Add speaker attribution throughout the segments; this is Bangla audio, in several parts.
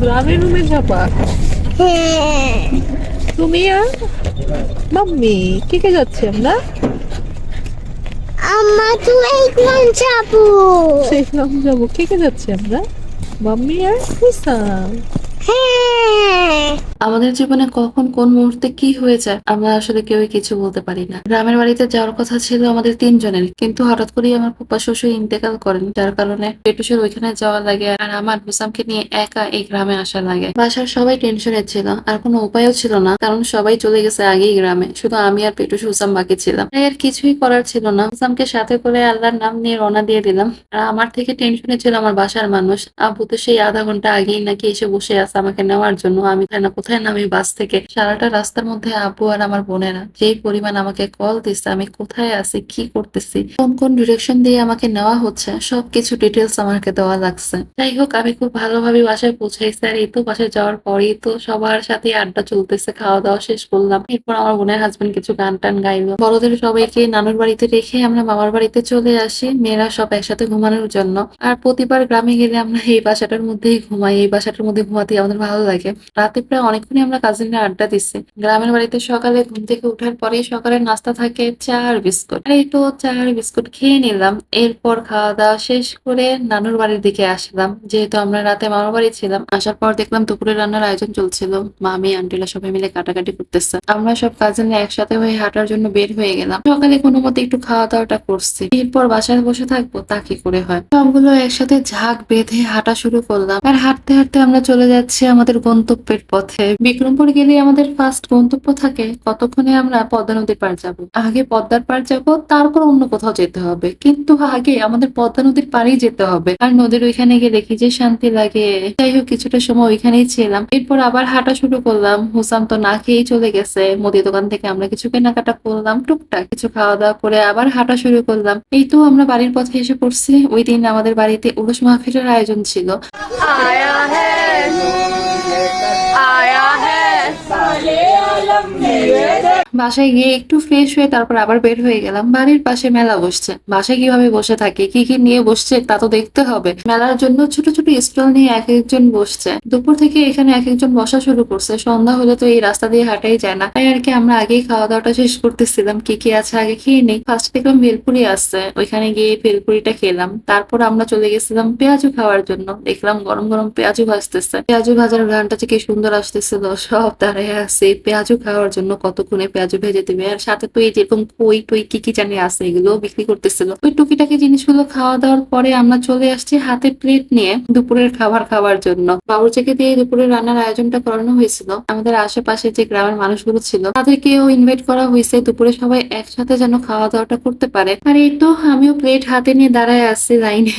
Speaker 1: গ্রামের রুমে যাবা? তুমি আর মাম্মি কে কে যাচ্ছে আমরা?
Speaker 2: আম্মা তুমি একদম যাবো।
Speaker 1: দেখলাম যাবো। কে কে যাচ্ছে আমরা? মাম্মি আর হুসাম।
Speaker 2: হ্যাঁ,
Speaker 3: আমাদের জীবনে কখন কোন মুহূর্তে কি হয়ে যায় আমরা আসলে কেউই কিছু বলতে পারি না। গ্রামের বাড়িতে যাওয়ার কথা ছিল আমাদের তিনজনের, কিন্তু হঠাৎ করেই আমার ফুফা শ্বশুর ইন্তেকাল করেন, যার কারণে পেটুসের ওইখানে যাওয়া লাগে আর আমার হুসামকে নিয়ে একা এই গ্রামে আসা লাগে। বাসার সবাই টেনশনে ছিল, আর কোনো উপায়ও ছিল না, কারণ সবাই চলে গেছে আগেই গ্রামে, শুধু আমি আর পেটুস হুসাম বাকি ছিলাম। তাই আর কিছুই করার ছিল না, হুসামকে সাথে করে আল্লাহর নাম নিয়ে রওনা দিয়ে দিলাম। আর আমার থেকে টেনশনে ছিল আমার বাসার মানুষ। আব্বু তো সেই আধা ঘন্টা আগেই নাকি এসে বসে আছে আমাকে নেওয়ার জন্য। আমি তাই না কোথায় নামি বাস থেকে, সারাটা রাস্তার মধ্যে আব্বু আর আমার বোনেরা যেই পরিমাণ আমাকে কল দিচ্ছে, আমি কোথায় আছি, কি করতেছি, কোন কোন ডিরেকশন দিয়ে আমাকে নেওয়া হচ্ছে, সবকিছু ডিটেলস আমাকে দেওয়া লাগছে। যাই হোক, আমি খুব ভালোভাবে বাসায় পৌঁছাইছি। আর এই তো বাসায় যাওয়ার পরেই তো সবার সাথে আড্ডা চলতেছে, খাওয়া দাওয়া শেষ করলাম। এরপর আমার বোনের হাজবেন্ড কিছু গান টান গাইলো। বড়দের সবাইকে নানুর বাড়িতে রেখে আমরা মামার বাড়িতে চলে আসি, মেয়েরা সব একসাথে ঘুমানোর জন্য। আর প্রতিবার গ্রামে গেলে আমরা এই বাসাটার মধ্যেই ঘুমাই, এই বাসাটার মধ্যে ঘুমাতে আমাদের ভালো লাগে। রাতে প্রায় অনেকক্ষণই আমরা কাজিনরা আড্ডা দিচ্ছি। গ্রামের বাড়িতে সকালে ঘুম থেকে উঠার পরে সকালের নাস্তা থাকে চা আর বিস্কুট। আর এই তো চা আর বিস্কুট খেয়ে নিলাম। এরপর খাওয়া দাওয়া শেষ করে নানুর বাড়ির দিকে আসলাম, যেহেতু আমরা রাতে মামার বাড়ি ছিলাম। আসার পর দেখলাম দুপুরের রান্নার আয়োজন চলছিল, মামি আন্টিরা সবাই মিলে কাটাকাটি করতেছে। আমরা সব কাজিনরা একসাথে হয়ে হাঁটার জন্য বের হয়ে গেলাম। সকালে কোনো মতে একটু খাওয়া দাওয়াটা করছি, এরপর বাসায় বসে থাকবো তা কি করে হয়। সবগুলো একসাথে ঝাঁক বেঁধে হাঁটা শুরু করলাম। আর হাঁটতে হাঁটতে আমরা চলে যাচ্ছি আমাদের গন্তব্যের পথে। বিক্রমপুর গেলে আমাদের ফার্স্ট গন্তব্য থাকে কতক্ষণে আমরা পদ্মা নদীর পার যাব। আগে পদ্মার পার যাব, তারপর অন্য কোথাও যেতে হবে, কিন্তু আগে আমাদের পদ্মা নদীর পাড়েই যেতে হবে। আর নদীর ওইখানে গিয়ে দেখি যে শান্তি লাগে। যাই হোক, কিছুটা সময় ওইখানেই ছিলাম। এরপর আবার হাঁটা শুরু করলাম। হুসাম তো না খেয়েই চলে গেছে। মুদি দোকান থেকে আমরা কিছু কেনাকাটা করলাম, টুকটাক কিছু খাওয়া দাওয়া করে আবার হাঁটা শুরু করলাম। এই তো আমরা বাড়ির পথে এসে পড়ছি। ওই দিন আমাদের বাড়িতে উরুস মাহফিলের আয়োজন ছিল।
Speaker 1: আয়া হ্যাঁ, আয়া হ্যাঁ।
Speaker 3: বাসায় গিয়ে একটু ফ্রেশ হয়ে তারপর আবার বের হয়ে গেলাম। বাড়ির পাশে মেলা বসছে, বাসায় কিভাবে বসে থাকে, কি কি নিয়ে বসছে তা তো দেখতে হবে। মেলার জন্য ছোট ছোট স্টল নিয়ে এক একজন বসছে। দুপুর থেকে এখানে এক একজন বসা শুরু করছে। সন্ধ্যা হলে তো এই রাস্তা দিয়ে হাঁটাই যায় না, তাই আর কি আমরা আগেই খাওয়া দাওয়াটা শেষ করতেছিলাম। কি কি আছে আগে খেয়ে নেই। ফার্স্ট দেখলাম ভেলপুরি আসছে, ওইখানে গিয়ে ভেলপুরিটা খেলাম। তারপর আমরা চলে গেছিলাম পেঁয়াজু খাওয়ার জন্য। দেখলাম গরম গরম পেঁয়াজু ভাজতেছে, পেঁয়াজু ভাজার ঘ্রাণটা যে কি সুন্দর আসতেছিল। সব দাঁড়ায় আছে পেঁয়াজু খাওয়ার জন্য, কতক্ষণে পেঁয়াজু ভেজে দিবে। আর সাথে তো এই যেরকম কই টই কি কি জানি আছে, এগুলো বিক্রি করতেছিল। ওই টুকিটাকি জিনিসগুলো খাওয়া দাওয়ার পরে আমরা চলে আসছি হাতে প্লেট নিয়ে দুপুরের খাবার খাওয়ার জন্য। বাবুর্চিকে দিয়ে দুপুরের রান্নার আয়োজনটা করানো হয়েছিল। আমাদের আশেপাশে যে গ্রামের মানুষগুলো ছিল তাদেরকেও ইনভাইট করা হয়েছে, দুপুরে সবাই একসাথে যেন খাওয়া দাওয়াটা করতে পারে। আর এই তো আমিও প্লেট হাতে নিয়ে দাঁড়ায় আসছি লাইনে,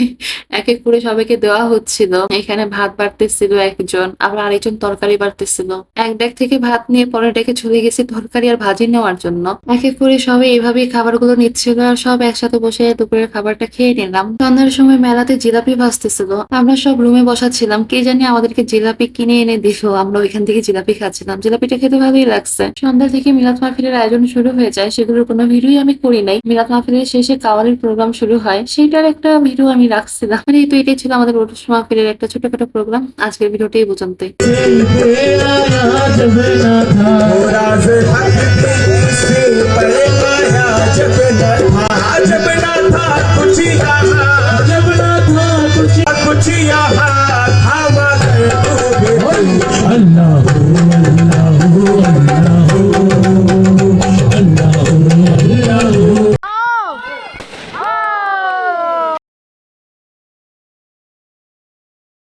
Speaker 3: এক এক করে সবাইকে দেওয়া হচ্ছিল। এখানে ভাত বাড়তেছিল একজন, আবার আরেকজন তরকারি বাড়তেছিল। এক ডেক থেকে ভাত নিয়ে পরের ডেকে চলে গেছি তরকারি আর ভাজি নেওয়ার জন্য। এক এক করে সবাই এইভাবেই খাবারগুলো নিচ্ছিল, আর সব একসাথে বসে দুপুরের খাবারটা খেয়ে নিলাম। সন্ধ্যার সময় মেলাতে জিলাপি ভাজতেছিল। আমরা সব রুমে বসা ছিলাম, কে জানি আমাদেরকে জিলাপি কিনে এনে দিল। আমরা ওইখান থেকে জিলাপি খাচ্ছিলাম, জিলাপিটা খেতে ভালোই লাগছে। সন্ধ্যা থেকে মিলাদ মাহফিলের আয়োজন শুরু হয়ে যায়, সেগুলোর কোনো ভিডিওই আমি করি নাই। মিলাদ মাহফিলের শেষে কাওয়ালির প্রোগ্রাম শুরু হয়, সেইটার একটা ভিডিও আমি রাখছিলাম। মানে এই তো এটাই ছিল আমাদের উরুস মাহফিলের একটা ছোটখাটো প্রোগ্রাম। আজকের ভিডিওটি এই পর্যন্তই।
Speaker 4: जब न था